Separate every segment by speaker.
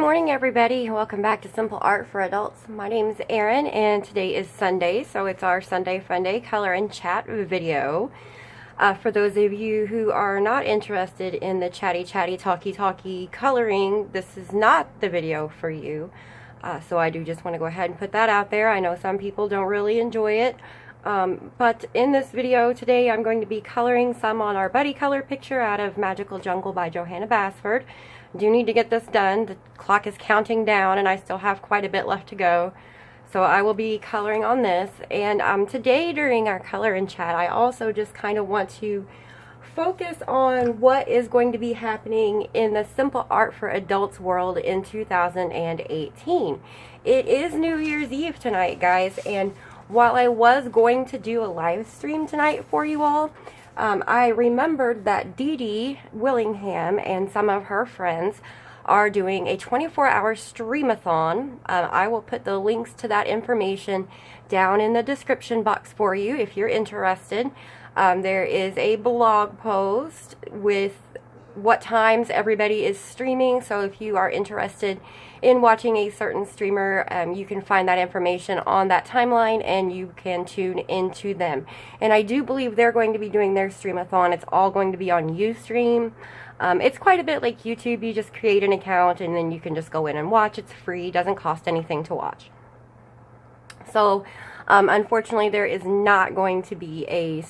Speaker 1: morning, everybody. Welcome back to Simple Art for Adults. My name is Erin, and today is Sunday, so it's our Sunday Fun Day Color and Chat video. For those of you who are not interested in the chatty, talky coloring, this is not the video for you. So I do just want to go ahead and put that out there. I know some people don't really enjoy it. But in this video today, I'm going to be coloring some on our buddy color picture out of Magical Jungle by Johanna Basford. I do need to get this done. The clock is counting down and I still have quite a bit left to go. So I will be coloring on this. And today during our color and chat, I also just kind of want to focus on what is going to be happening in the Simple Art for Adults world in 2018. It is New Year's Eve tonight, guys, and while I was going to do a live stream tonight for you all, I remembered that Dee Dee Willingham and some of her friends are doing a 24-hour Streamathon. I will put the links to that information down in the description box for you if you're interested. There is a blog post with what times everybody is streaming, so if you are interested in watching a certain streamer, you can find that information on that timeline and you can tune into them. And I do believe they're going to be doing their Streamathon. It's all going to be on Ustream. It's quite a bit like YouTube. You just create an account and then you can just go in and watch. It's free, doesn't cost anything to watch. So unfortunately, there is not going to be a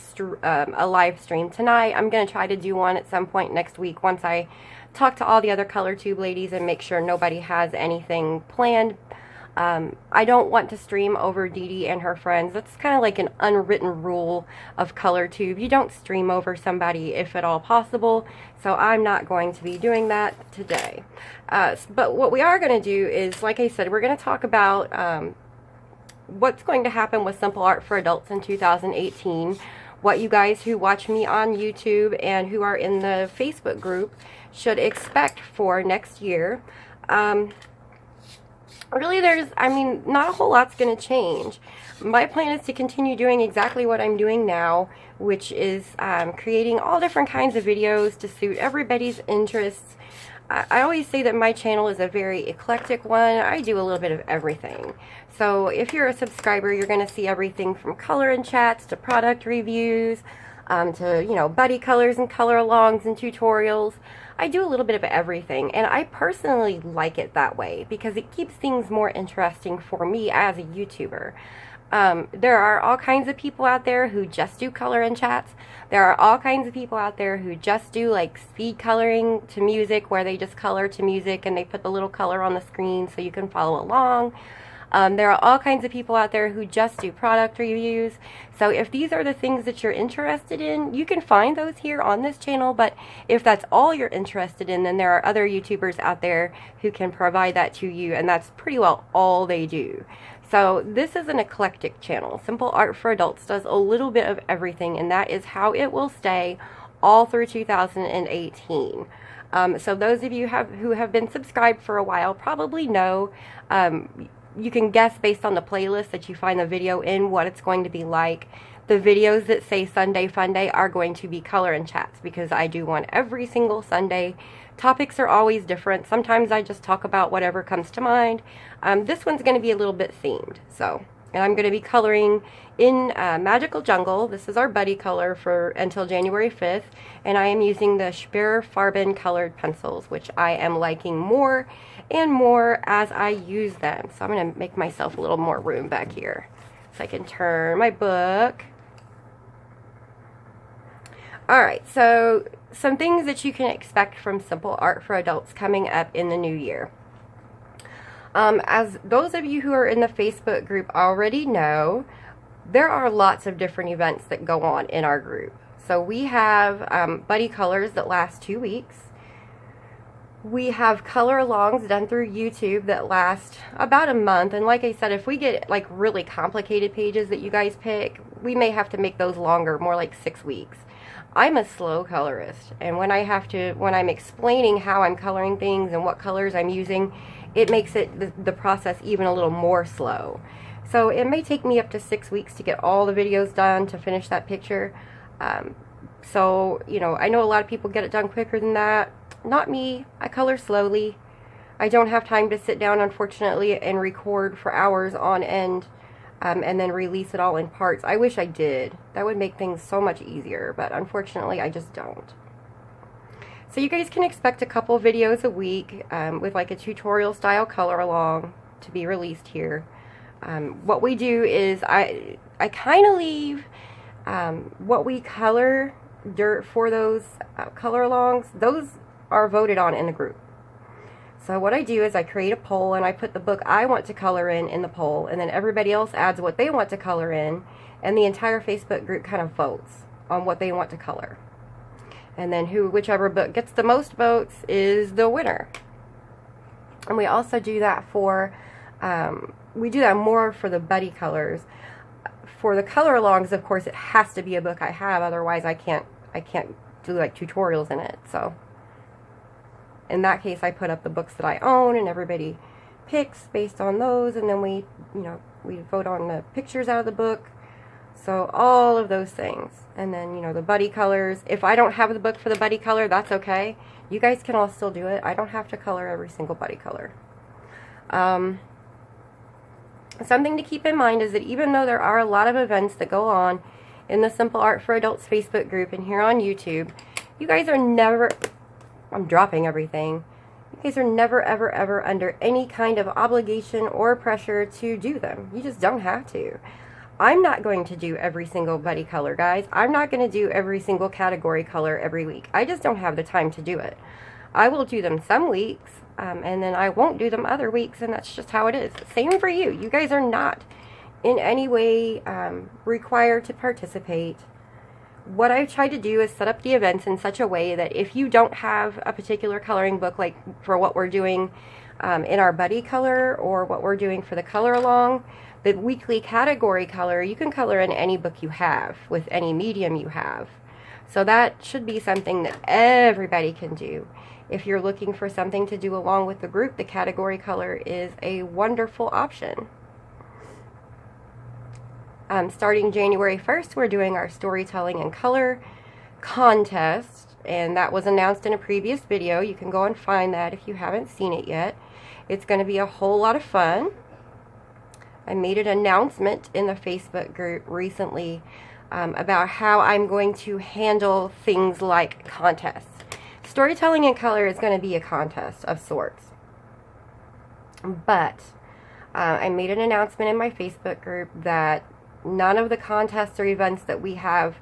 Speaker 1: live stream tonight. I'm going to try to do one at some point next week once I talk to all the other colortube ladies and make sure nobody has anything planned. I don't want to stream over Dee Dee and her friends. That's kind of like an unwritten rule of colortube. You don't stream over somebody if at all possible, so I'm not going to be doing that today. But what we are going to do is, like I said, we're going to talk about what's going to happen with Simple Art for Adults in 2018, what you guys who watch me on YouTube and who are in the Facebook group should expect for next year. Really, not a whole lot's going to change. My plan is to continue doing exactly what I'm doing now, which is creating all different kinds of videos to suit everybody's interests. I always say that my channel is a very eclectic one. I do a little bit of everything. So if you're a subscriber, you're going to see everything from color and chats to product reviews, to, you know, buddy colors and color alongs and tutorials. I do a little bit of everything, and I personally like it that way because it keeps things more interesting for me as a YouTuber. There are all kinds of people out there who just do color and chats. There are all kinds of people out there who just do like speed coloring to music, where they just color to music and they put the little color on the screen so you can follow along. There are all kinds of people out there who just do product reviews. So if these are the things that you're interested in, you can find those here on this channel. But if that's all you're interested in, then there are other YouTubers out there who can provide that to you, and that's pretty well all they do. So this is an eclectic channel. Simple Art for Adults does a little bit of everything, and that is how it will stay all through 2018. So those of you who have been subscribed for a while probably know, you can guess based on the playlist that you find the video in what it's going to be like. The videos that say Sunday Fun Day are going to be color and chats because I do one every single Sunday. Topics are always different. Sometimes I just talk about whatever comes to mind. This one's going to be a little bit themed. And I'm going to be coloring in Magical Jungle. This is our buddy color for until January 5th. And I am using the schpirerr farben colored pencils, which I am liking more and more as I use them. So I'm going to make myself a little more room back here so I can turn my book. Alright, so some things that you can expect from Simple Art for Adults coming up in the new year. As those of you who are in the Facebook group already know, there are lots of different events that go on in our group. So we have buddy colors that last 2 weeks. We have color alongs done through YouTube that last about a month. And like I said, if we get like really complicated pages that you guys pick, we may have to make those longer, more like 6 weeks. I'm a slow colorist, and when I'm explaining how I'm coloring things and what colors I'm using, it makes the process even a little more slow. So it may take me up to 6 weeks to get all the videos done to finish that picture. So, you know, I know a lot of people get it done quicker than that. Not me. I color slowly. I don't have time to sit down, unfortunately, and record for hours on end and then release it all in parts. I wish I did. That would make things so much easier, but unfortunately I just don't. So you guys can expect a couple videos a week with like a tutorial style color along to be released here. What we do is I kind of leave what we color for those color alongs. Those are voted on in the group. So what I do is I create a poll and I put the book I want to color in the poll, and then everybody else adds what they want to color in, and the entire Facebook group kind of votes on what they want to color. And then whichever book gets the most votes is the winner. And we also do that for, we do that more for the buddy colors. For the color alongs, of course, it has to be a book I have, otherwise I can't do like tutorials in it. So in that case, I put up the books that I own, and everybody picks based on those, and then we vote on the pictures out of the book. So all of those things. And then, the buddy colors. If I don't have the book for the buddy color, that's okay. You guys can all still do it. I don't have to color every single buddy color. Something to keep in mind is that even though there are a lot of events that go on in the Simple Art for Adults Facebook group and here on YouTube, you guys are never, I'm dropping everything, you guys are never, ever, ever under any kind of obligation or pressure to do them. You just don't have to. I'm not going to do every single buddy color, guys. I'm not going to do every single category color every week. I just don't have the time to do it. I will do them some weeks, and then I won't do them other weeks, and that's just how it is. Same for you. You guys are not in any way required to participate. What I've tried to do is set up the events in such a way that if you don't have a particular coloring book, like for what we're doing in our buddy color or what we're doing for the color along, the weekly category color, you can color in any book you have with any medium you have. So that should be something that everybody can do. If you're looking for something to do along with the group, the category color is a wonderful option. Starting January 1st, we're doing our storytelling and color contest, and that was announced in a previous video. You can go and find that if you haven't seen it yet. It's going to be a whole lot of fun. I made an announcement in the Facebook group recently about how I'm going to handle things like contests. Storytelling and color is going to be a contest of sorts. But I made an announcement in my Facebook group that none of the contests or events that we have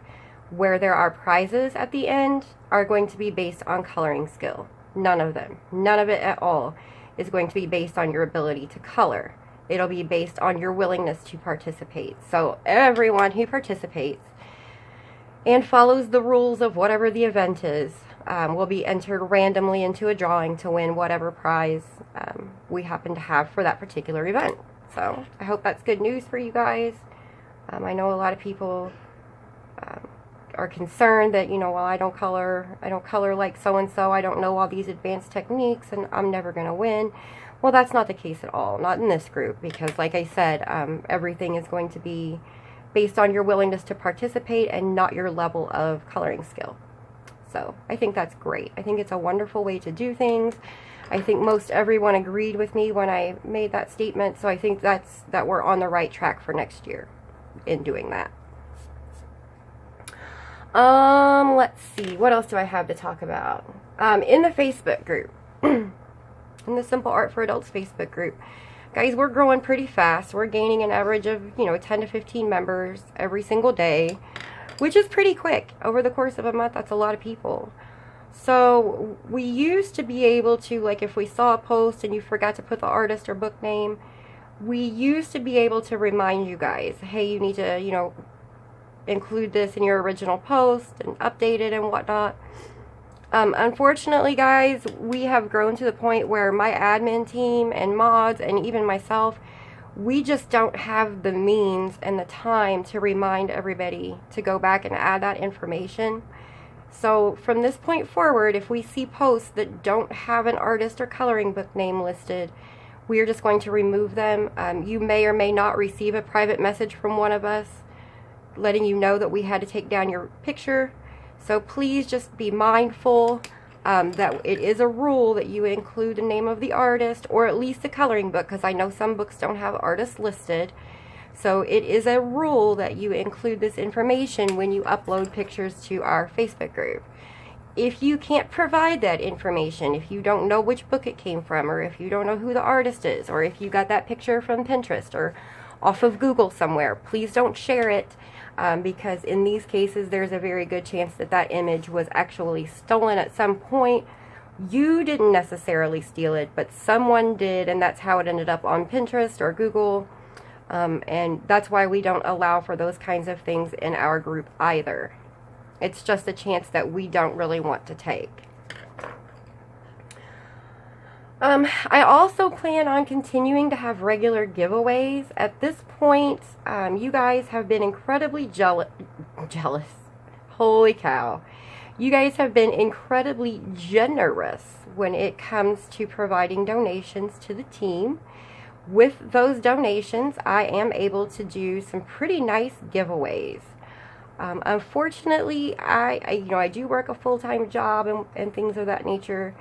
Speaker 1: where there are prizes at the end are going to be based on coloring skill. None of them. None of it at all is going to be based on your ability to color. It'll be based on your willingness to participate. So everyone who participates and follows the rules of whatever the event is will be entered randomly into a drawing to win whatever prize we happen to have for that particular event. So I hope that's good news for you guys. I know a lot of people are concerned that, well, I don't color like so-and-so, I don't know all these advanced techniques, and I'm never going to win. Well, that's not the case at all, not in this group, because like I said, everything is going to be based on your willingness to participate and not your level of coloring skill. So I think that's great. I think it's a wonderful way to do things. I think most everyone agreed with me when I made that statement, so I think that we're on the right track for next year in doing that. Let's see, what else do I have to talk about? In the Facebook group, in the Simple Art for Adults Facebook group, guys, we're growing pretty fast. We're gaining an average of 10 to 15 members every single day, which is pretty quick. Over the course of a month, that's a lot of people. So we used to be able to, like, if we saw a post and you forgot to put the artist or book name, we used to be able to remind you guys, hey, you need to include this in your original post and update it and whatnot. Unfortunately, guys, we have grown to the point where my admin team and mods and even myself, we just don't have the means and the time to remind everybody to go back and add that information. So from this point forward, if we see posts that don't have an artist or coloring book name listed, we are just going to remove them. You may or may not receive a private message from one of us letting you know that we had to take down your picture. So please just be mindful. that it is a rule that you include the name of the artist, or at least the coloring book, because I know some books don't have artists listed. So it is a rule that you include this information when you upload pictures to our Facebook group. If you can't provide that information, if you don't know which book it came from, or if you don't know who the artist is, or if you got that picture from Pinterest or off of Google somewhere, please don't share it, because in these cases there's a very good chance that that image was actually stolen at some point. You didn't necessarily steal it, but someone did, and that's how it ended up on Pinterest or Google. And that's why we don't allow for those kinds of things in our group either. It's just a chance that we don't really want to take. I also plan on continuing to have regular giveaways. At this point, you guys have been incredibly jealous. Holy cow. You guys have been incredibly generous when it comes to providing donations to the team. With those donations, I am able to do some pretty nice giveaways. Unfortunately, I do work a full-time job and things of that nature.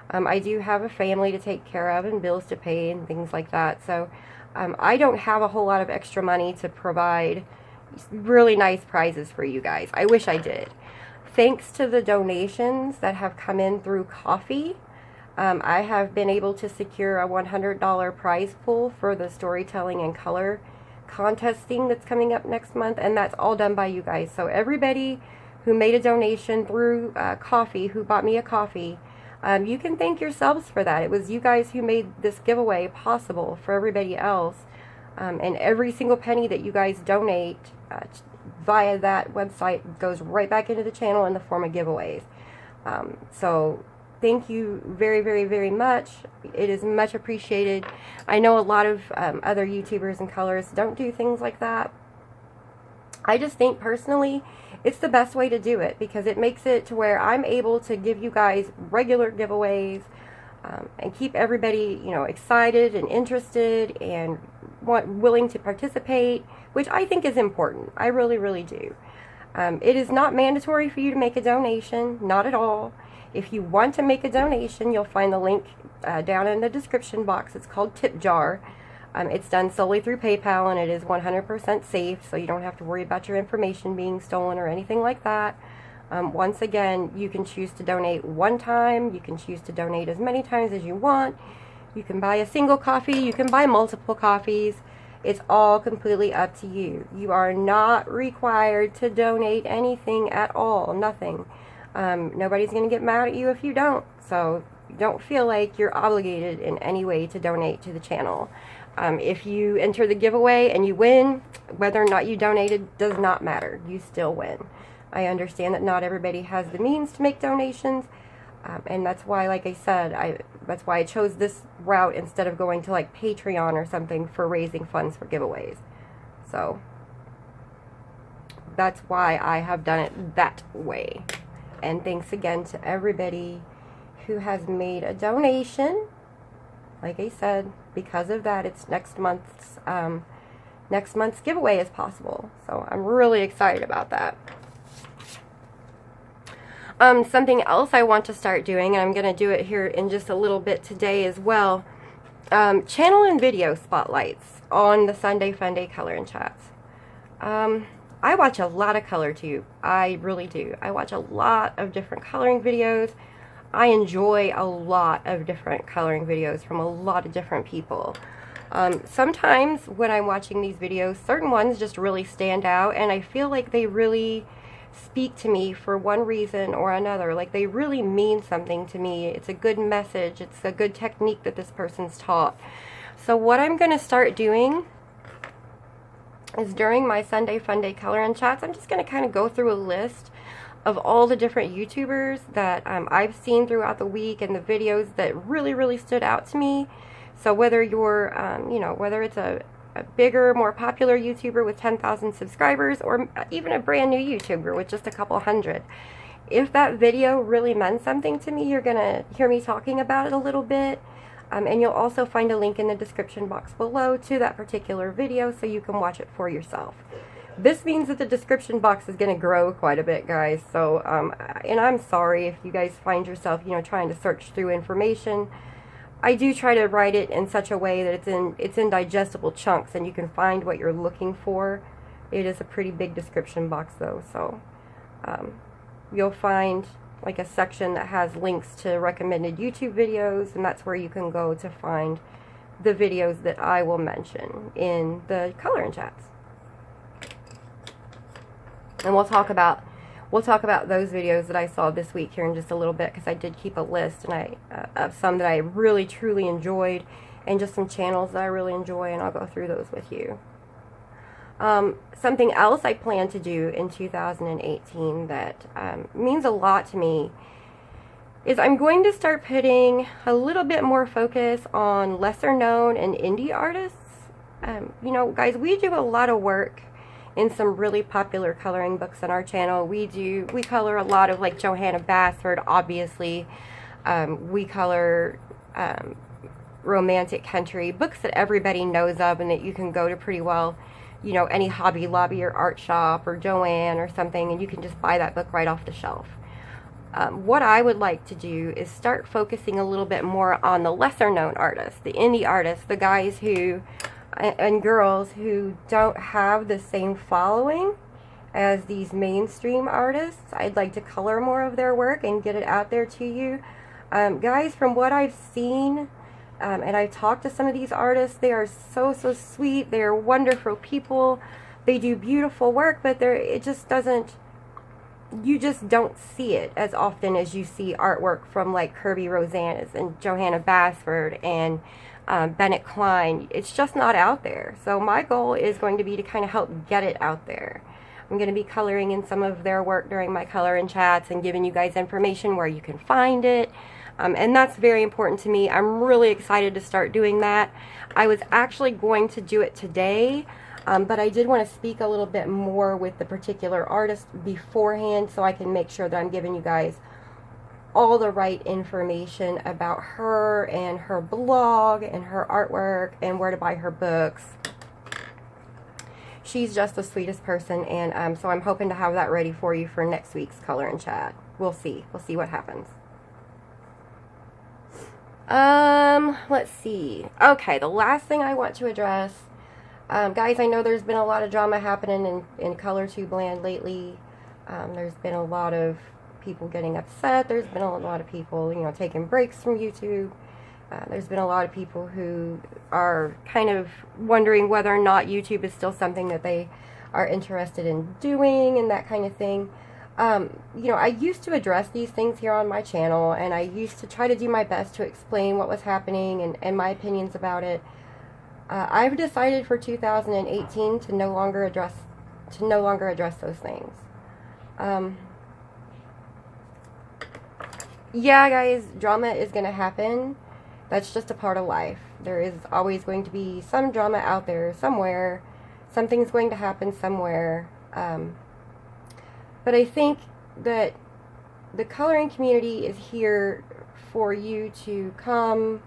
Speaker 1: I do have a family to take care of and bills to pay and things like that. So I don't have a whole lot of extra money to provide really nice prizes for you guys. I wish I did. Thanks to the donations that have come in through coffee, I have been able to secure a $100 prize pool for the storytelling and color contest thing that's coming up next month, and that's all done by you guys. So everybody who made a donation through coffee, who bought me a coffee, you can thank yourselves for that. It was you guys who made this giveaway possible for everybody else, and every single penny that you guys donate via that website goes right back into the channel in the form of giveaways. So thank you very, very, very much. It is much appreciated. I know a lot of other YouTubers and colorists don't do things like that. I just think personally it's the best way to do it, because it makes it to where I'm able to give you guys regular giveaways and keep everybody, you know, excited and interested and willing to participate, which I think is important. I really, really do. It is not mandatory for you to make a donation, not at all. If you want to make a donation, you'll find the link down in the description box. It's called Tip Jar. It's done solely through PayPal, and it is 100% safe, so you don't have to worry about your information being stolen or anything like that. Once again, you can choose to donate one time. You can choose to donate as many times as you want. You can buy a single coffee. You can buy multiple coffees. It's all completely up to you. You are not required to donate anything at all. Nothing. Nobody's going to get mad at you if you don't, so don't feel like you're obligated in any way to donate to the channel. If you enter the giveaway and you win, whether or not you donated does not matter. You still win. I understand that not everybody has the means to make donations, and that's why, like I said, that's why I chose this route instead of going to like Patreon or something for raising funds for giveaways. So that's why I have done it that way. And thanks again to everybody who has made a donation. Like I said, because of that, it's next month's giveaway is possible. So I'm really excited about that. Something else I want to start doing, and I'm going to do it here in just a little bit today as well, channel and video spotlights on the Sunday Funday Color and Chats. I watch a lot of colortube. I really do. I watch a lot of different coloring videos. I enjoy a lot of different coloring videos from a lot of different people. Sometimes when I'm watching these videos, certain ones just really stand out, and I feel like they really speak to me for one reason or another. Like they really mean something to me. It's a good message. It's a good technique that this person's taught. So what I'm going to start doing is during my Sunday Funday Color and Chats, I'm just going to kind of go through a list of all the different YouTubers that I've seen throughout the week and the videos that really, really stood out to me. So whether you're, you know, whether it's a bigger, more popular YouTuber with 10,000 subscribers, or even a brand new YouTuber with just a couple hundred, if that video really meant something to me, you're going to hear me talking about it a little bit. And you'll also find a link in the description box below to that particular video so you can watch it for yourself. this means that the description box is going to grow quite a bit, guys. So, and I'm sorry if you guys find yourself, you know, trying to search through information. I do try to write it in such a way that it's in digestible chunks and you can find what you're looking for. It is a pretty big description box though, so you'll find like a section that has links to recommended YouTube videos, and that's where you can go to find the videos that I will mention in the coloring chats. And we'll talk about those videos that I saw this week here in just a little bit, because I did keep a list and of some that I really truly enjoyed and just some channels that I really enjoy, and I'll go through those with you. Something else I plan to do in 2018 that means a lot to me is I'm going to start putting a little bit more focus on lesser known and indie artists. You know, guys, we do a lot of work in some really popular coloring books on our channel. We color a lot of like Johanna Basford, obviously. We color romantic country, books that everybody knows of and that you can go to pretty well, you know, any Hobby Lobby or art shop or Joann or something, and you can just buy that book right off the shelf. What I would like to do is start focusing a little bit more on the lesser known artists, the indie artists, the guys who and girls who don't have the same following as these mainstream artists. I'd like to color more of their work and get it out there to you. Guys, from what I've seen, and I've talked to some of these artists, they are so sweet. They are wonderful people. They do beautiful work, but it just doesn't, you just don't see it as often as you see artwork from like Kirby Rosanes and Johanna Basford and Bennett Klein. It's just not out there. So my goal is going to be to kind of help get it out there. I'm going to be coloring in some of their work during my coloring chats and giving you guys information where you can find it. And that's very important to me. I'm really excited to start doing that. I was actually going to do it today, but I did want to speak a little bit more with the particular artist beforehand so I can make sure that I'm giving you guys all the right information about her and her blog and her artwork and where to buy her books. She's just the sweetest person, and so I'm hoping to have that ready for you for next week's color and chat. We'll see. We'll see what happens. Let's see. Okay, the last thing I want to address, guys, I know there's been a lot of drama happening in colortube land lately. There's been a lot of people getting upset. There's been a lot of people, you know, taking breaks from YouTube. There's been a lot of people who are kind of wondering whether or not YouTube is still something that they are interested in doing and that kind of thing. You know, I used to address these things here on my channel, and I used to try to do my best to explain what was happening and my opinions about it. I've decided for 2018 to no longer address those things. Yeah, guys, drama is going to happen. That's just a part of life. There is always going to be some drama out there somewhere. Something's going to happen somewhere. But I think that the coloring community is here for you to come,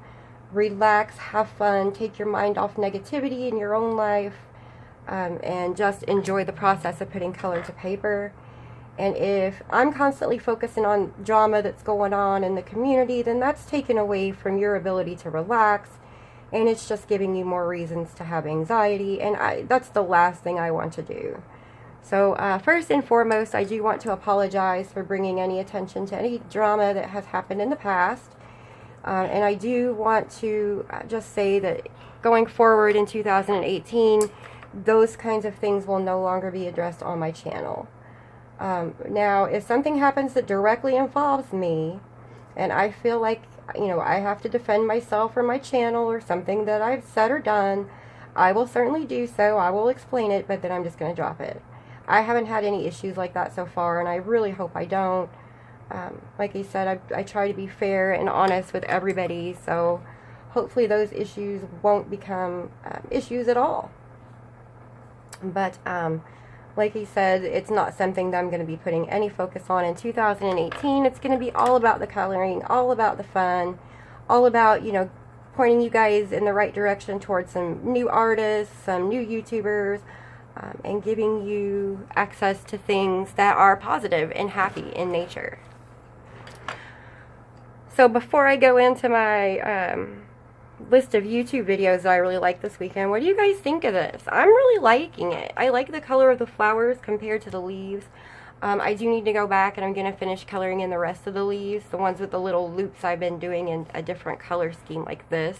Speaker 1: relax, have fun, take your mind off negativity in your own life, and just enjoy the process of putting color to paper. And if I'm constantly focusing on drama that's going on in the community, then that's taken away from your ability to relax, and it's just giving you more reasons to have anxiety, and that's the last thing I want to do. So first and foremost, I do want to apologize for bringing any attention to any drama that has happened in the past. And I do want to just say that going forward in 2018, those kinds of things will no longer be addressed on my channel. Now, if something happens that directly involves me, and I feel like, you know, I have to defend myself or my channel or something that I've said or done, I will certainly do so. I will explain it, but then I'm just going to drop it. I haven't had any issues like that so far, and I really hope I don't. Like I said, I try to be fair and honest with everybody, so hopefully those issues won't become issues at all. But like I said, it's not something that I'm going to be putting any focus on in 2018. It's going to be all about the coloring, all about the fun, all about, you know, pointing you guys in the right direction towards some new artists, some new YouTubers, and giving you access to things that are positive and happy in nature. So before I go into my list of YouTube videos that I really like this weekend, what do you guys think of this? I'm really liking it. I like the color of the flowers compared to the leaves. I do need to go back and I'm going to finish coloring in the rest of the leaves. The ones with the little loops I've been doing in a different color scheme like this.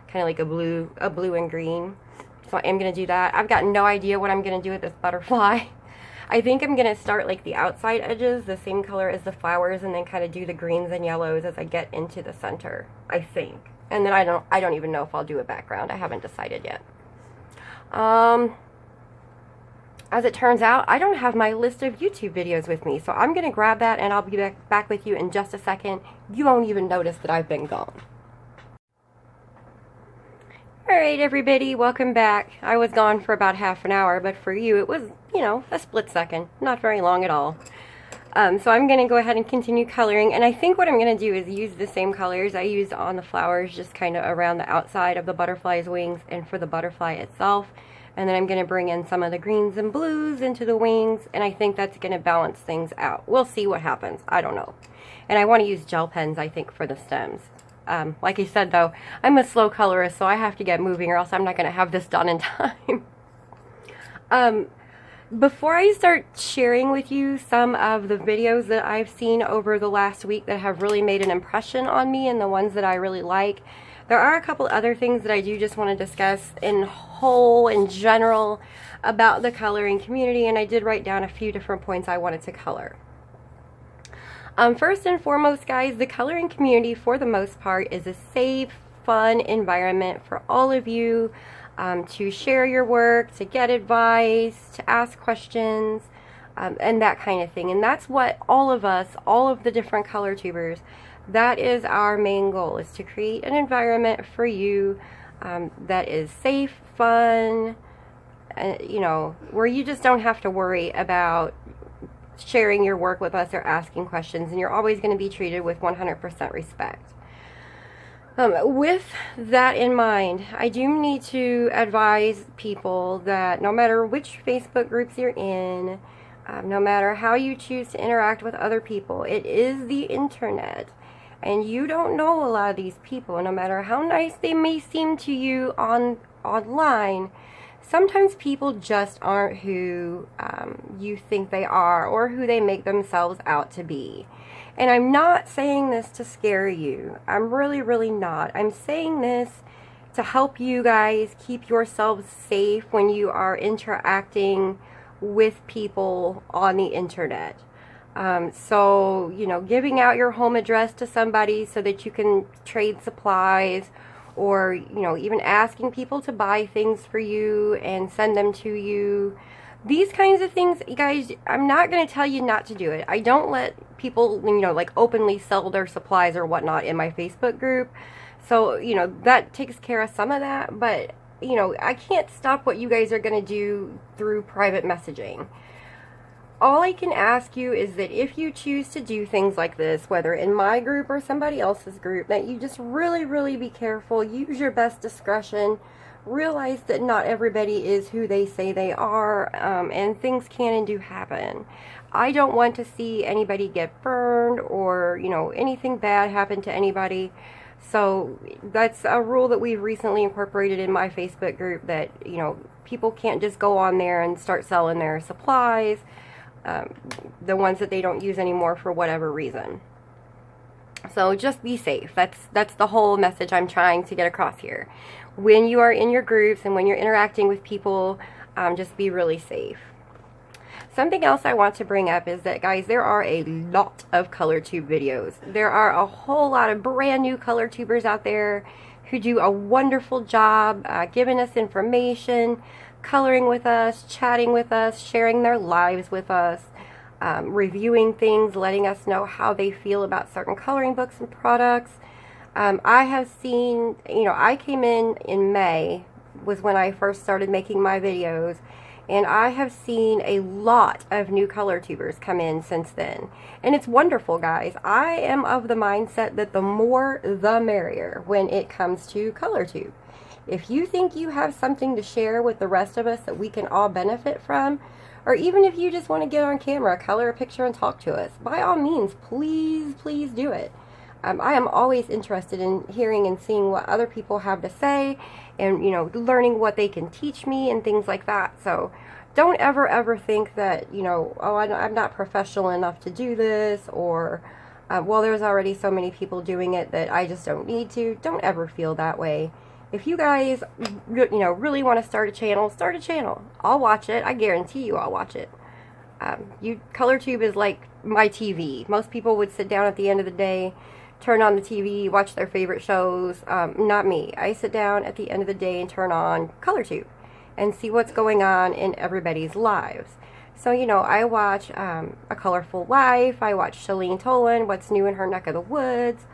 Speaker 1: Kind of like a blue and green. So I am going to do that. I've got no idea what I'm going to do with this butterfly. I think I'm going to start like the outside edges, the same color as the flowers, and then kind of do the greens and yellows as I get into the center, I think. And then I don't even know if I'll do a background. I haven't decided yet. As it turns out, I don't have my list of YouTube videos with me, so I'm going to grab that and I'll be back with you in just a second. You won't even notice that I've been gone. Alright everybody, welcome back. I was gone for about half an hour, but for you it was, you know, a split second. Not very long at all. So I'm going to go ahead and continue coloring, and I think what I'm going to do is use the same colors I used on the flowers, just kind of around the outside of the butterfly's wings and for the butterfly itself. And then I'm going to bring in some of the greens and blues into the wings, and I think that's going to balance things out. We'll see what happens. I don't know. And I want to use gel pens, I think, for the stems. Like I said, though, I'm a slow colorist, so I have to get moving or else I'm not going to have this done in time. Before I start sharing with you some of the videos that I've seen over the last week that have really made an impression on me and the ones that I really like, there are a couple other things that I do just want to discuss in general about the coloring community, and I did write down a few different points I wanted to color. First and foremost, guys, the coloring community, for the most part, is a safe, fun environment for all of you to share your work, to get advice, to ask questions, and that kind of thing. And that's what all of us, all of the different color tubers, that is our main goal, is to create an environment for you that is safe, fun, you know, where you just don't have to worry about sharing your work with us or asking questions, and you're always going to be treated with 100% respect. With that in mind, I do need to advise people that no matter which Facebook groups you're in, no matter how you choose to interact with other people, it is the internet. And you don't know a lot of these people, no matter how nice they may seem to you online. Sometimes people just aren't who you think they are or who they make themselves out to be. And I'm not saying this to scare you. I'm really, really not. I'm saying this to help you guys keep yourselves safe when you are interacting with people on the internet. So, you know, giving out your home address to somebody so that you can trade supplies, or, you know, even asking people to buy things for you and send them to you. These kinds of things, you guys, I'm not going to tell you not to do it. I don't let people, you know, like openly sell their supplies or whatnot in my Facebook group. So, you know, that takes care of some of that. But, you know, I can't stop what you guys are going to do through private messaging. All I can ask you is that if you choose to do things like this, whether in my group or somebody else's group, that you just really, really be careful, use your best discretion, realize that not everybody is who they say they are, and things can and do happen. I don't want to see anybody get burned or, you know, anything bad happen to anybody. So that's a rule that we've recently incorporated in my Facebook group, that, you know, people can't just go on there and start selling their supplies, the ones that they don't use anymore for whatever reason. So just be safe. That's the whole message I'm trying to get across here. When you are in your groups and when you're interacting with people, just be really safe. Something else I want to bring up is that, guys, there are a lot of colortube videos. There are a whole lot of brand new colortubers out there who do a wonderful job giving us information, coloring with us, chatting with us, sharing their lives with us, reviewing things, letting us know how they feel about certain coloring books and products. I have seen, you know, I came in May, was when I first started making my videos, and I have seen a lot of new colortubers come in since then. And it's wonderful, guys. I am of the mindset that the more the merrier when it comes to colortube. If you think you have something to share with the rest of us that we can all benefit from, or even if you just want to get on camera, color a picture and talk to us, by all means, please, please do it. I am always interested in hearing and seeing what other people have to say, and, you know, learning what they can teach me and things like that. So don't ever think that, you know, oh, I'm not professional enough to do this, or well, there's already so many people doing it that I just don't need to. Don't ever feel that way. If you guys, you know, really want to start a channel, start a channel. I'll watch it. I guarantee you I'll watch it. ColorTube is like my TV. Most people would sit down at the end of the day, turn on the TV, watch their favorite shows. Not me. I sit down at the end of the day and turn on ColorTube and see what's going on in everybody's lives. So, you know, I watch A Colorful Life. I watch Shalene Tolan, What's New in Her Neck of the Woods.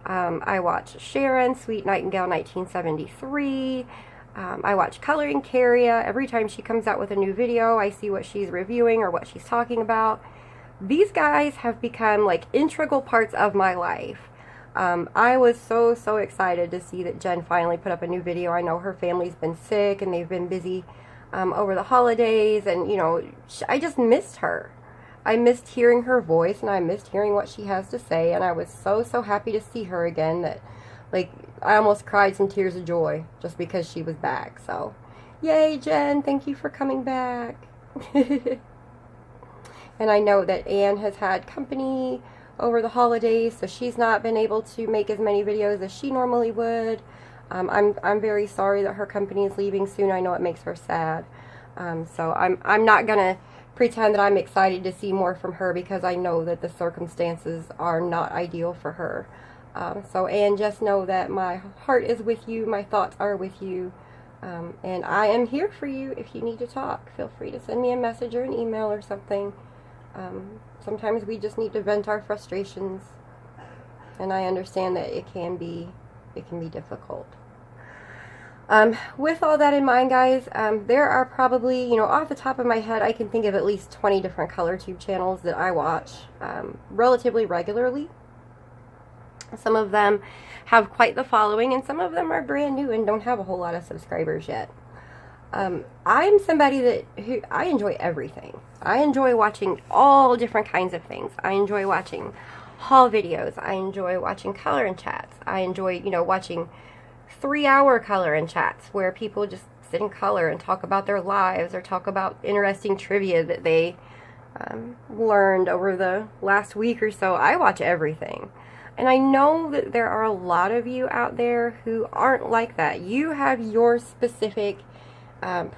Speaker 1: I watch Sharon, Sweet Nightingale 1973. I watch Coloring Carria. Every time she comes out with a new video, I see what she's reviewing or what she's talking about. These guys have become like integral parts of my life. I was so excited to see that Jen finally put up a new video. I know her family's been sick and they've been busy over the holidays, and, you know, I just missed her. I missed hearing her voice, and I missed hearing what she has to say, and I was so happy to see her again that, like, I almost cried some tears of joy just because she was back. So, yay, Jen, thank you for coming back. And I know that Anne has had company over the holidays, so she's not been able to make as many videos as she normally would. I'm very sorry that her company is leaving soon. I know it makes her sad. So I'm not gonna pretend that I'm excited to see more from her, because I know that the circumstances are not ideal for her. So Anne, just know that my heart is with you, my thoughts are with you, and I am here for you if you need to talk. Feel free to send me a message or an email or something. Sometimes we just need to vent our frustrations, and I understand that it can be difficult. With all that in mind, guys, there are probably, you know, off the top of my head, I can think of at least 20 different ColorTube channels that I watch relatively regularly. Some of them have quite the following, and some of them are brand new and don't have a whole lot of subscribers yet. I'm somebody who I enjoy everything. I enjoy watching all different kinds of things. I enjoy watching haul videos. I enjoy watching color and chats. I enjoy, you know, watching 3-hour color and chats where people just sit and color and talk about their lives or talk about interesting trivia that they learned over the last week or so. I watch everything. And I know that there are a lot of you out there who aren't like that. You have your specific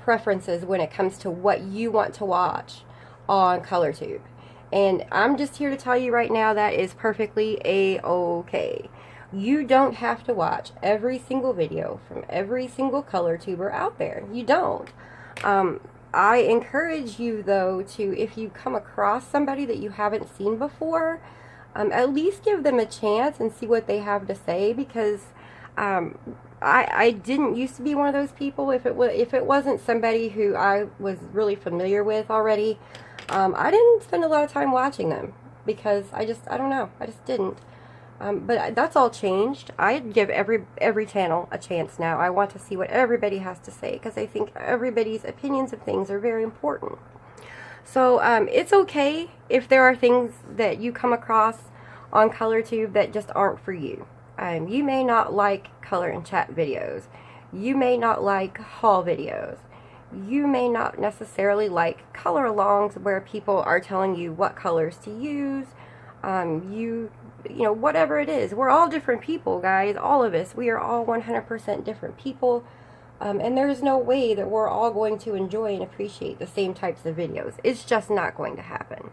Speaker 1: preferences when it comes to what you want to watch on ColorTube. And I'm just here to tell you right now that is perfectly a-okay. You don't have to watch every single video from every single ColorTuber out there. You don't. I encourage you, though, to, if you come across somebody that you haven't seen before, at least give them a chance and see what they have to say, because I didn't used to be one of those people. If it wasn't somebody who I was really familiar with already, I didn't spend a lot of time watching them, because I don't know, I just didn't. But that's all changed. I give every channel a chance now. I want to see what everybody has to say, because I think everybody's opinions of things are very important. So it's okay if there are things that you come across on ColorTube that just aren't for you. You may not like color and chat videos. You may not like haul videos. You may not necessarily like color alongs where people are telling you what colors to use. You know, whatever it is. We're all different people, guys. All of us. We are all 100% different people. And there's no way that we're all going to enjoy and appreciate the same types of videos. It's just not going to happen.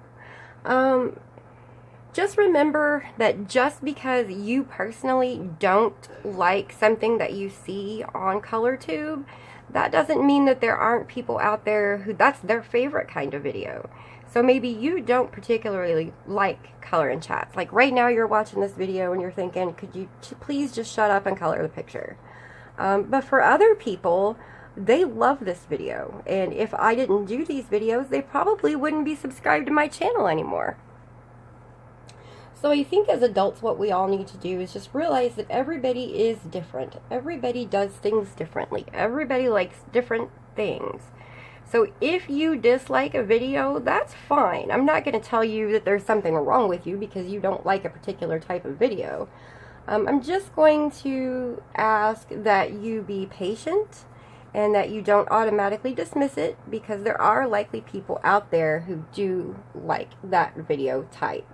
Speaker 1: Just remember that just because you personally don't like something that you see on ColorTube, that doesn't mean that there aren't people out there who that's their favorite kind of video. So maybe you don't particularly like color and chats. Like right now you're watching this video and you're thinking, could you please just shut up and color the picture? But for other people, they love this video. And if I didn't do these videos, they probably wouldn't be subscribed to my channel anymore. So I think as adults what we all need to do is just realize that everybody is different. Everybody does things differently. Everybody likes different things. So if you dislike a video, that's fine. I'm not going to tell you that there's something wrong with you because you don't like a particular type of video. I'm just going to ask that you be patient and that you don't automatically dismiss it, because there are likely people out there who do like that video type.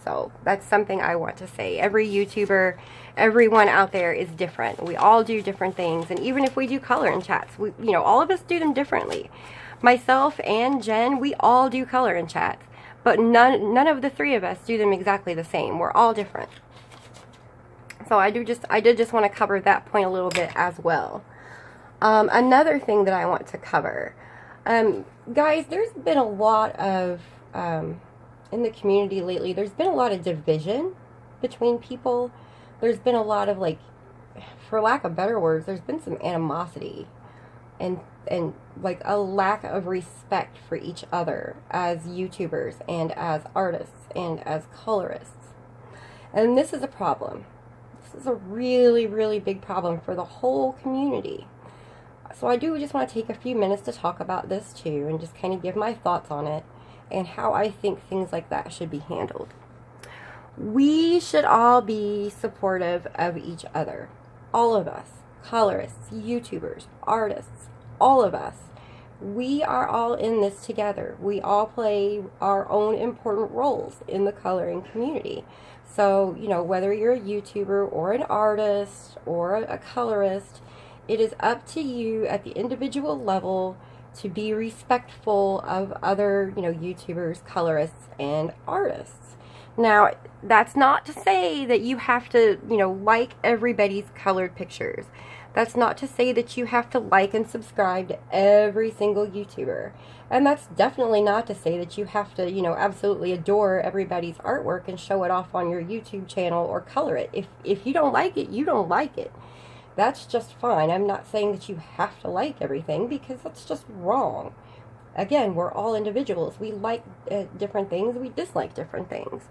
Speaker 1: So that's something I want to say. Every YouTuber, everyone out there is different. We all do different things. And even if we do color in chats, all of us do them differently. Myself and Jen, we all do color in chats. But none of the three of us do them exactly the same. We're all different. So I did just want to cover that point a little bit as well. Another thing that I want to cover. Guys, there's been a lot of... in the community lately, there's been a lot of division between people. There's been a lot of, like, for lack of better words, there's been some animosity and like a lack of respect for each other as YouTubers and as artists and as colorists. And this is a problem. This is a really, really big problem for the whole community. So I do just want to take a few minutes to talk about this too and just kind of give my thoughts on it and how I think things like that should be handled. We should all be supportive of each other. All of us. Colorists, YouTubers, artists, all of us. We are all in this together. We all play our own important roles in the coloring community. So, whether you're a YouTuber or an artist or a colorist, it is up to you at the individual level to be respectful of other, YouTubers, colorists, and artists. Now, that's not to say that you have to, like everybody's colored pictures. That's not to say that you have to like and subscribe to every single YouTuber. And that's definitely not to say that you have to, absolutely adore everybody's artwork and show it off on your YouTube channel or color it. If you don't like it, you don't like it. That's just fine. I'm not saying that you have to like everything, because that's just wrong. Again, we're all individuals. We like different things. We dislike different things.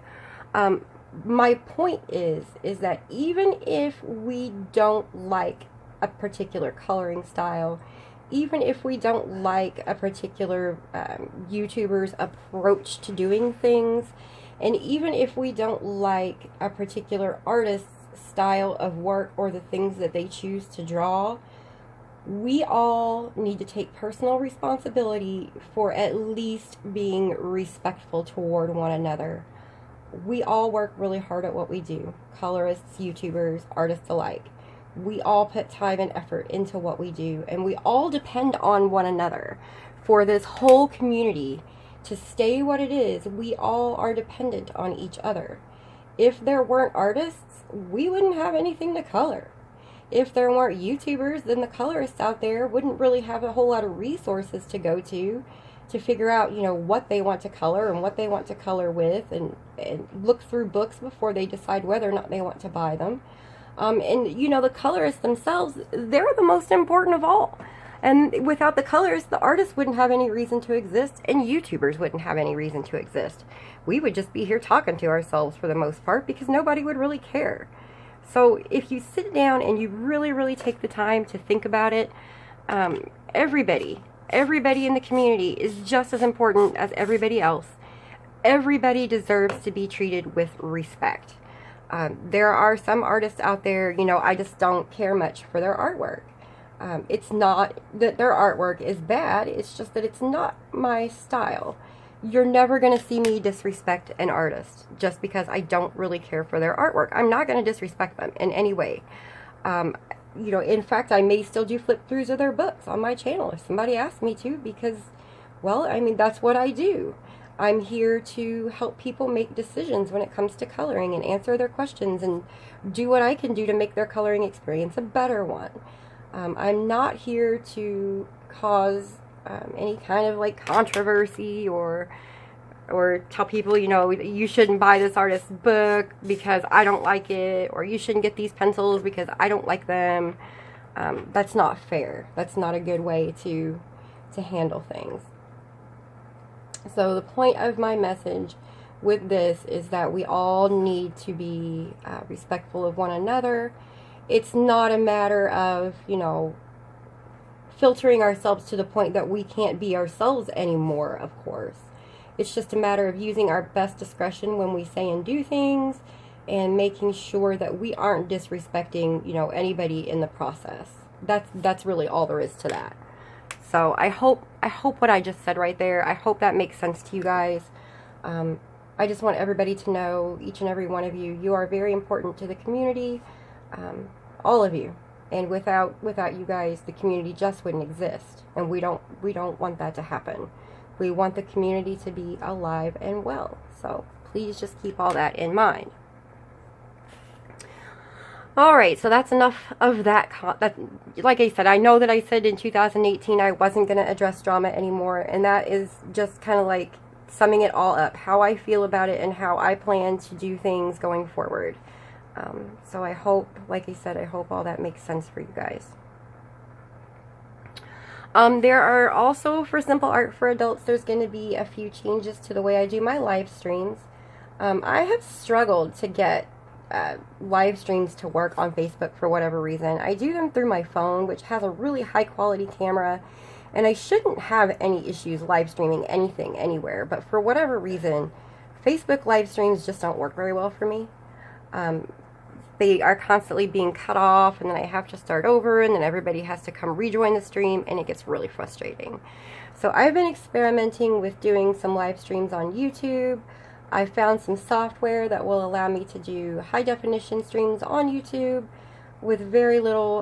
Speaker 1: My point is that even if we don't like a particular coloring style, even if we don't like a particular YouTuber's approach to doing things, and even if we don't like a particular artist's style of work or the things that they choose to draw, we all need to take personal responsibility for at least being respectful toward one another. We all work really hard at what we do. Colorists, YouTubers, artists alike. We all put time and effort into what we do, and we all depend on one another for this whole community to stay what it is. We all are dependent on each other. If there weren't artists, we wouldn't have anything to color. If there weren't YouTubers, then the colorists out there wouldn't really have a whole lot of resources to go to figure out, what they want to color and what they want to color with, and look through books before they decide whether or not they want to buy them. And, the colorists themselves, they're the most important of all. And without the colorists, the artists wouldn't have any reason to exist, and YouTubers wouldn't have any reason to exist. We would just be here talking to ourselves for the most part, because nobody would really care. So if you sit down and you really, really take the time to think about it, everybody in the community is just as important as everybody else. Everybody deserves to be treated with respect. There are some artists out there, I just don't care much for their artwork. It's not that their artwork is bad, it's just that it's not my style. You're never going to see me disrespect an artist just because I don't really care for their artwork. I'm not going to disrespect them in any way. In fact, I may still do flip-throughs of their books on my channel if somebody asks me to, because, well, that's what I do. I'm here to help people make decisions when it comes to coloring and answer their questions and do what I can do to make their coloring experience a better one. I'm not here to cause any kind of controversy or tell people, you shouldn't buy this artist's book because I don't like it, or you shouldn't get these pencils because I don't like them. That's not fair. That's not a good way to handle things. So the point of my message with this is that we all need to be respectful of one another. It's not a matter of, you know, filtering ourselves to the point that we can't be ourselves anymore, of course. It's just a matter of using our best discretion when we say and do things, and making sure that we aren't disrespecting, you know, anybody in the process. That's really all there is to that. So I hope what I just said right there, I hope that makes sense to you guys. I just want everybody to know, each and every one of you, you are very important to the community, all of you. And without you guys, the community just wouldn't exist. And we don't want that to happen. We want the community to be alive and well. So please just keep all that in mind. Alright, so that's enough of that. Like I said, I know that I said in 2018 I wasn't going to address drama anymore, and that is just kind of like summing it all up, how I feel about it and how I plan to do things going forward. So I hope, like I said, I hope all that makes sense for you guys. There are also, for Simple Art for Adults, there's going to be a few changes to the way I do my live streams. I have struggled to get live streams to work on Facebook for whatever reason. I do them through my phone, which has a really high quality camera, and I shouldn't have any issues live streaming anything anywhere, but for whatever reason, Facebook live streams just don't work very well for me. They are constantly being cut off, and then I have to start over, and then everybody has to come rejoin the stream, and it gets really frustrating. So I've been experimenting with doing some live streams on YouTube. I found some software that will allow me to do high definition streams on YouTube with very little,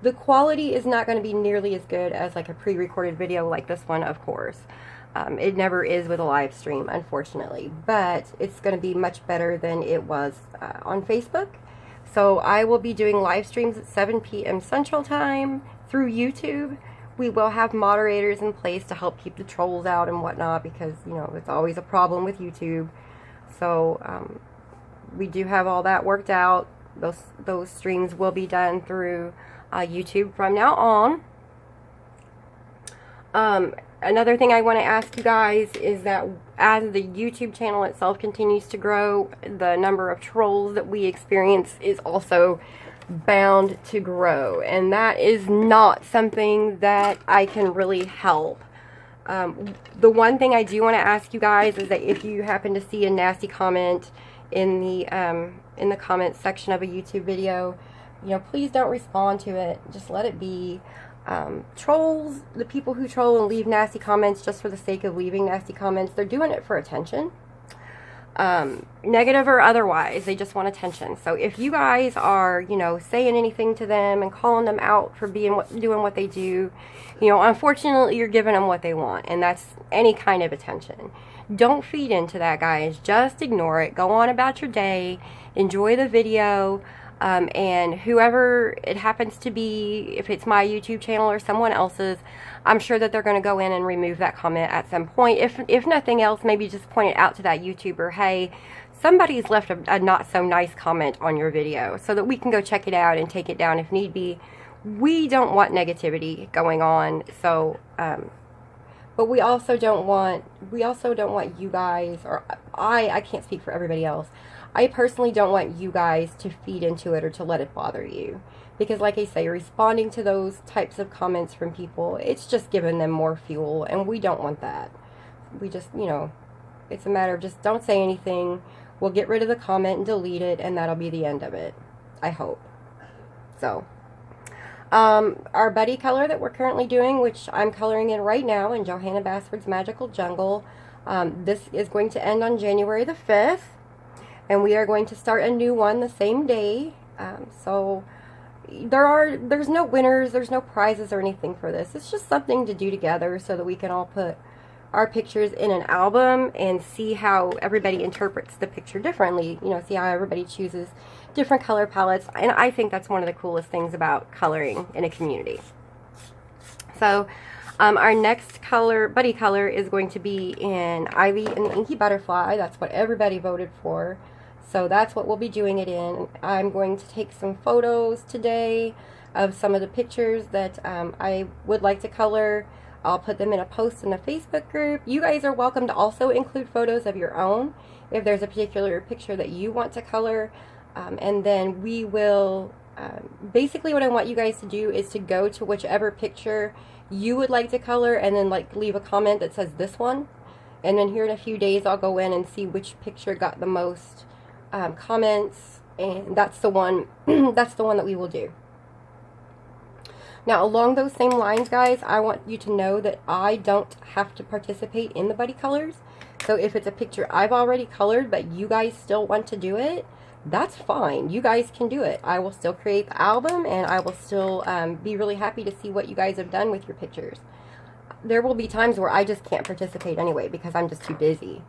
Speaker 1: the quality is not going to be nearly as good as like a pre-recorded video like this one, of course. It never is with a live stream, unfortunately, but it's going to be much better than it was on Facebook. So I will be doing live streams at 7 p.m. Central Time through YouTube. We will have moderators in place to help keep the trolls out and whatnot, because, you know, it's always a problem with YouTube. So we do have all that worked out. Those streams will be done through YouTube from now on. Another thing I want to ask you guys is that as the YouTube channel itself continues to grow, the number of trolls that we experience is also bound to grow, and that is not something that I can really help. The one thing I do want to ask you guys is that if you happen to see a nasty comment in the comments section of a YouTube video, you know, please don't respond to it. Just let it be. Trolls, the people who troll and leave nasty comments just for the sake of leaving nasty comments, they're doing it for attention. Negative or otherwise, they just want attention. So if you guys are, you know, saying anything to them and calling them out for doing what they do, you know, unfortunately you're giving them what they want, and that's any kind of attention. Don't feed into that, guys. Just ignore it. Go on about your day. Enjoy the video. And whoever it happens to be, if it's my YouTube channel or someone else's, I'm sure that they're going to go in and remove that comment at some point. If nothing else, maybe just point it out to that YouTuber, hey, somebody's left a not so nice comment on your video, so that we can go check it out and take it down if need be. We don't want negativity going on, so, but we also don't want you guys, or I can't speak for everybody else. I personally don't want you guys to feed into it or to let it bother you. Because like I say, responding to those types of comments from people, it's just giving them more fuel, and we don't want that. We just, you know, it's a matter of just don't say anything. We'll get rid of the comment and delete it, and that'll be the end of it. I hope. So, our buddy color that we're currently doing, which I'm coloring in right now in Johanna Basford's Magical Jungle, this is going to end on January the 5th. And we are going to start a new one the same day. So there's no winners, there's no prizes or anything for this. It's just something to do together so that we can all put our pictures in an album and see how everybody interprets the picture differently. You know, see how everybody chooses different color palettes. And I think that's one of the coolest things about coloring in a community. So our next color, buddy color, is going to be in Ivy and the Inky Butterfly. That's what everybody voted for. So that's what we'll be doing it in. I'm going to take some photos today of some of the pictures that I would like to color. I'll put them in a post in the Facebook group. You guys are welcome to also include photos of your own if there's a particular picture that you want to color. And then we will, basically what I want you guys to do is to go to whichever picture you would like to color and then like leave a comment that says this one. And then here in a few days I'll go in and see which picture got the most comments, and that's the one that's the one that we will do. Now along those same lines, guys, I want you to know that I don't have to participate in the buddy colors. So if it's a picture I've already colored but you guys still want to do it, that's fine. You guys can do it. I will still create the album, and I will still be really happy to see what you guys have done with your pictures. There will be times where I just can't participate anyway because I'm just too busy.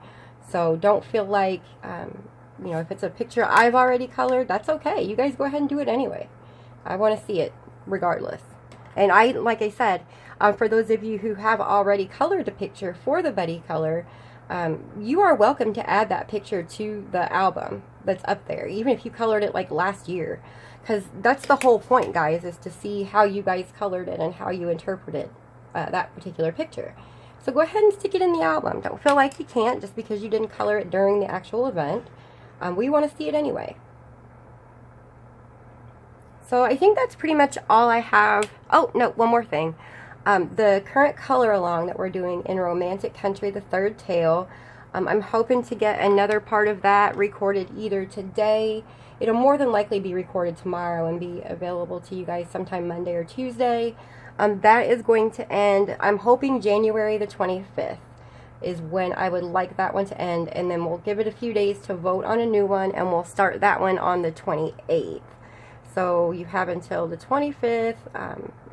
Speaker 1: So don't feel like, you know, if it's a picture I've already colored, that's okay. You guys go ahead and do it anyway. I want to see it regardless. And like I said, for those of you who have already colored a picture for the buddy color, you are welcome to add that picture to the album that's up there, even if you colored it like last year, because that's the whole point, guys, is to see how you guys colored it and how you interpreted that particular picture. So go ahead and stick it in the album. Don't feel like you can't just because you didn't color it during the actual event. We want to see it anyway. So I think that's pretty much all I have. Oh, no, one more thing. The current color along that we're doing in Romantic Country, the third tale, I'm hoping to get another part of that recorded either today. It'll more than likely be recorded tomorrow and be available to you guys sometime Monday or Tuesday. That is going to end, I'm hoping January the 25th is when I would like that one to end, and then we'll give it a few days to vote on a new one, and we'll start that one on the 28th. So you have until the 25th.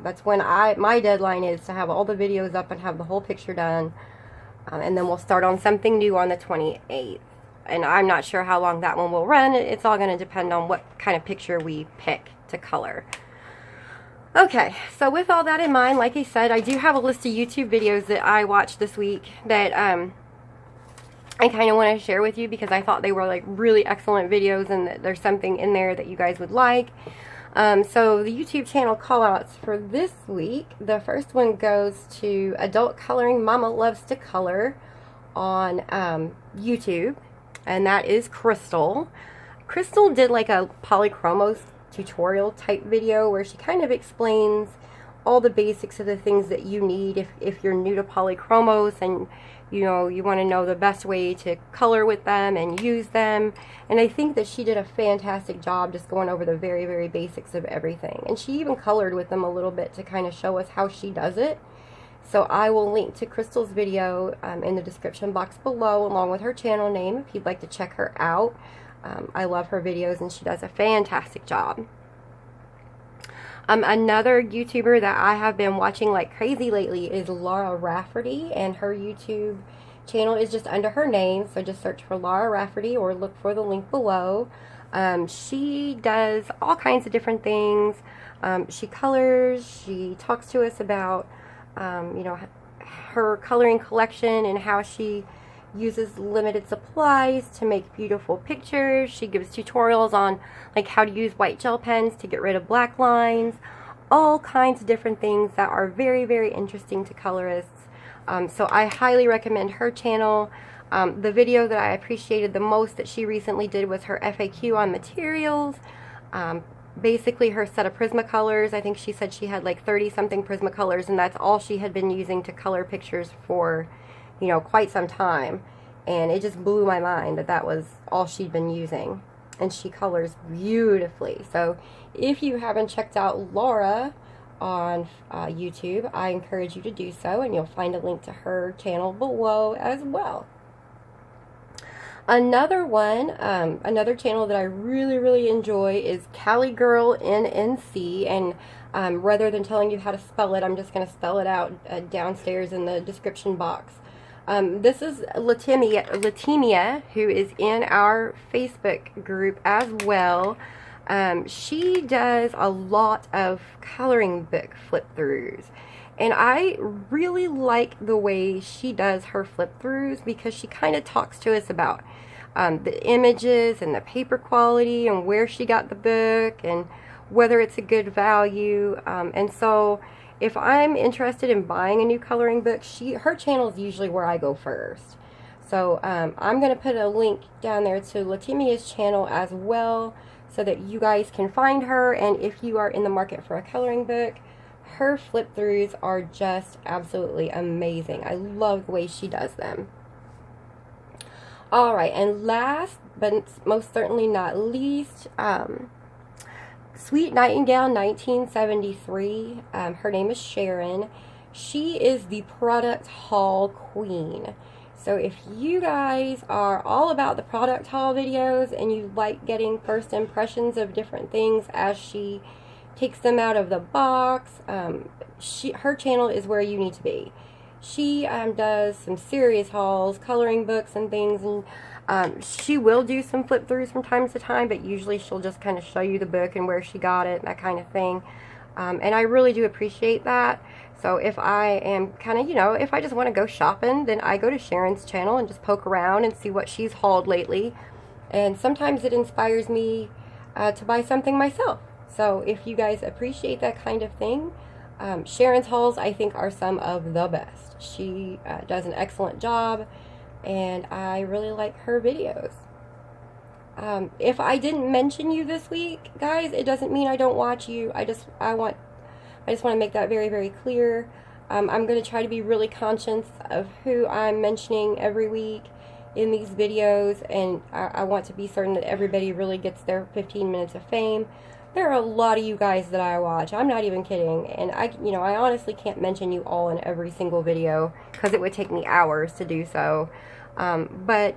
Speaker 1: That's when my deadline is to have all the videos up and have the whole picture done. And then we'll start on something new on the 28th. And I'm not sure how long that one will run. It's all going to depend on what kind of picture we pick to color. Okay, so with all that in mind, like I said, I do have a list of YouTube videos that I watched this week that I kind of want to share with you because I thought they were like really excellent videos and that there's something in there that you guys would like. So the YouTube channel callouts for this week, the first one goes to Adult Coloring Mama Loves to Color on YouTube, and that is Crystal. Crystal did like a polychromos tutorial type video where she kind of explains all the basics of the things that you need if you're new to polychromos and you know you want to know the best way to color with them and use them. And I think that she did a fantastic job just going over the very, very basics of everything, and she even colored with them a little bit to kind of show us how she does it. So I will link to Crystal's video in the description box below, along with her channel name if you'd like to check her out. I love her videos and she does a fantastic job. Another YouTuber that I have been watching like crazy lately is Laura Rafferty, and her YouTube channel is just under her name, so just search for Laura Rafferty or look for the link below. She does all kinds of different things. She colors, she talks to us about you know, her coloring collection and how she uses limited supplies to make beautiful pictures. She gives tutorials on like how to use white gel pens to get rid of black lines, all kinds of different things that are very, very interesting to colorists. So I highly recommend her channel. The video that I appreciated the most that she recently did was her FAQ on materials. Basically her set of Prismacolors. I think she said she had like 30 something Prismacolors, and that's all she had been using to color pictures for, you know, quite some time. And it just blew my mind that that was all she'd been using. And she colors beautifully. So if you haven't checked out Laura on YouTube, I encourage you to do so, and you'll find a link to her channel below as well. Another one, another channel that I really, really enjoy is Cali Girl NNC, and rather than telling you how to spell it, I'm just going to spell it out downstairs in the description box. This is Latimia, who is in our Facebook group as well. She does a lot of coloring book flip-throughs, and I really like the way she does her flip-throughs because she kind of talks to us about the images and the paper quality and where she got the book and whether it's a good value. And so if I'm interested in buying a new coloring book, her channel is usually where I go first. So I'm going to put a link down there to Latimia's channel as well, so that you guys can find her. And if you are in the market for a coloring book, her flip throughs are just absolutely amazing. I love the way she does them. Alright, and last but most certainly not least, Sweet Nightingale 1973. Her name is Sharon. She is the product haul queen. So if you guys are all about the product haul videos and you like getting first impressions of different things as she takes them out of the box, her channel is where you need to be. She does some serious hauls, coloring books and things, and she will do some flip throughs from time to time, but usually she'll just kind of show you the book and where she got it, that kind of thing. And I really do appreciate that. So if I am kind of, if I just want to go shopping, then I go to Sharon's channel and just poke around and see what she's hauled lately. And sometimes it inspires me to buy something myself. So if you guys appreciate that kind of thing, Sharon's hauls, I think, are some of the best. She does an excellent job, and I really like her videos. If I didn't mention you this week, guys, it doesn't mean I don't watch you. I just want to make that very, very clear. I'm going to try to be really conscious of who I'm mentioning every week in these videos, and I want to be certain that everybody really gets their 15 minutes of fame. There are a lot of you guys that I watch. I'm not even kidding, and I honestly can't mention you all in every single video because it would take me hours to do so. But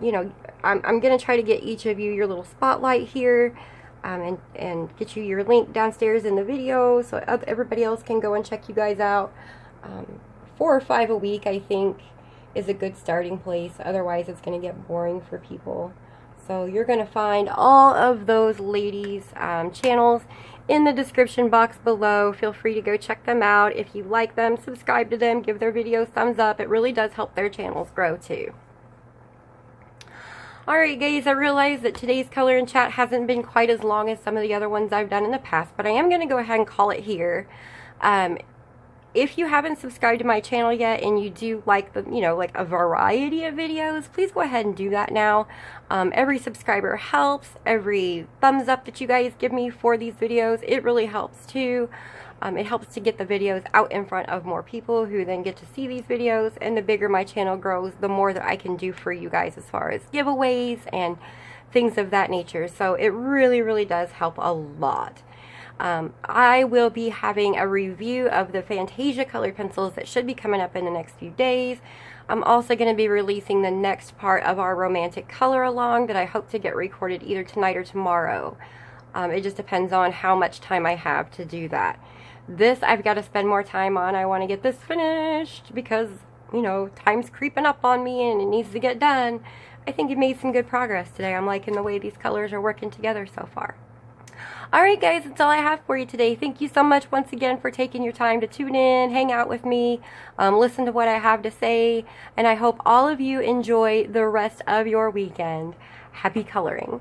Speaker 1: I'm going to try to get each of you your little spotlight here. And get you your link downstairs in the video so everybody else can go and check you guys out. 4 or 5 a week, I think, is a good starting place. Otherwise, it's going to get boring for people. So you're going to find all of those ladies' channels in the description box below. Feel free to go check them out. If you like them, subscribe to them, give their videos thumbs up. It really does help their channels grow too. Alright guys, I realize that today's color and chat hasn't been quite as long as some of the other ones I've done in the past, but I am going to go ahead and call it here. If you haven't subscribed to my channel yet and you do like like a variety of videos, please go ahead and do that now. Every subscriber helps. Every thumbs up that you guys give me for these videos, it really helps too. It helps to get the videos out in front of more people who then get to see these videos, and the bigger my channel grows, the more that I can do for you guys as far as giveaways and things of that nature. So it really, really does help a lot. I will be having a review of the Fantasia colored pencils that should be coming up in the next few days. I'm also going to be releasing the next part of our romantic color along that I hope to get recorded either tonight or tomorrow. It just depends on how much time I have to do that. This I've got to spend more time on. I want to get this finished because, time's creeping up on me and it needs to get done. I think it made some good progress today. I'm liking the way these colors are working together so far. Alright guys, that's all I have for you today. Thank you so much once again for taking your time to tune in, hang out with me, listen to what I have to say, and I hope all of you enjoy the rest of your weekend. Happy coloring.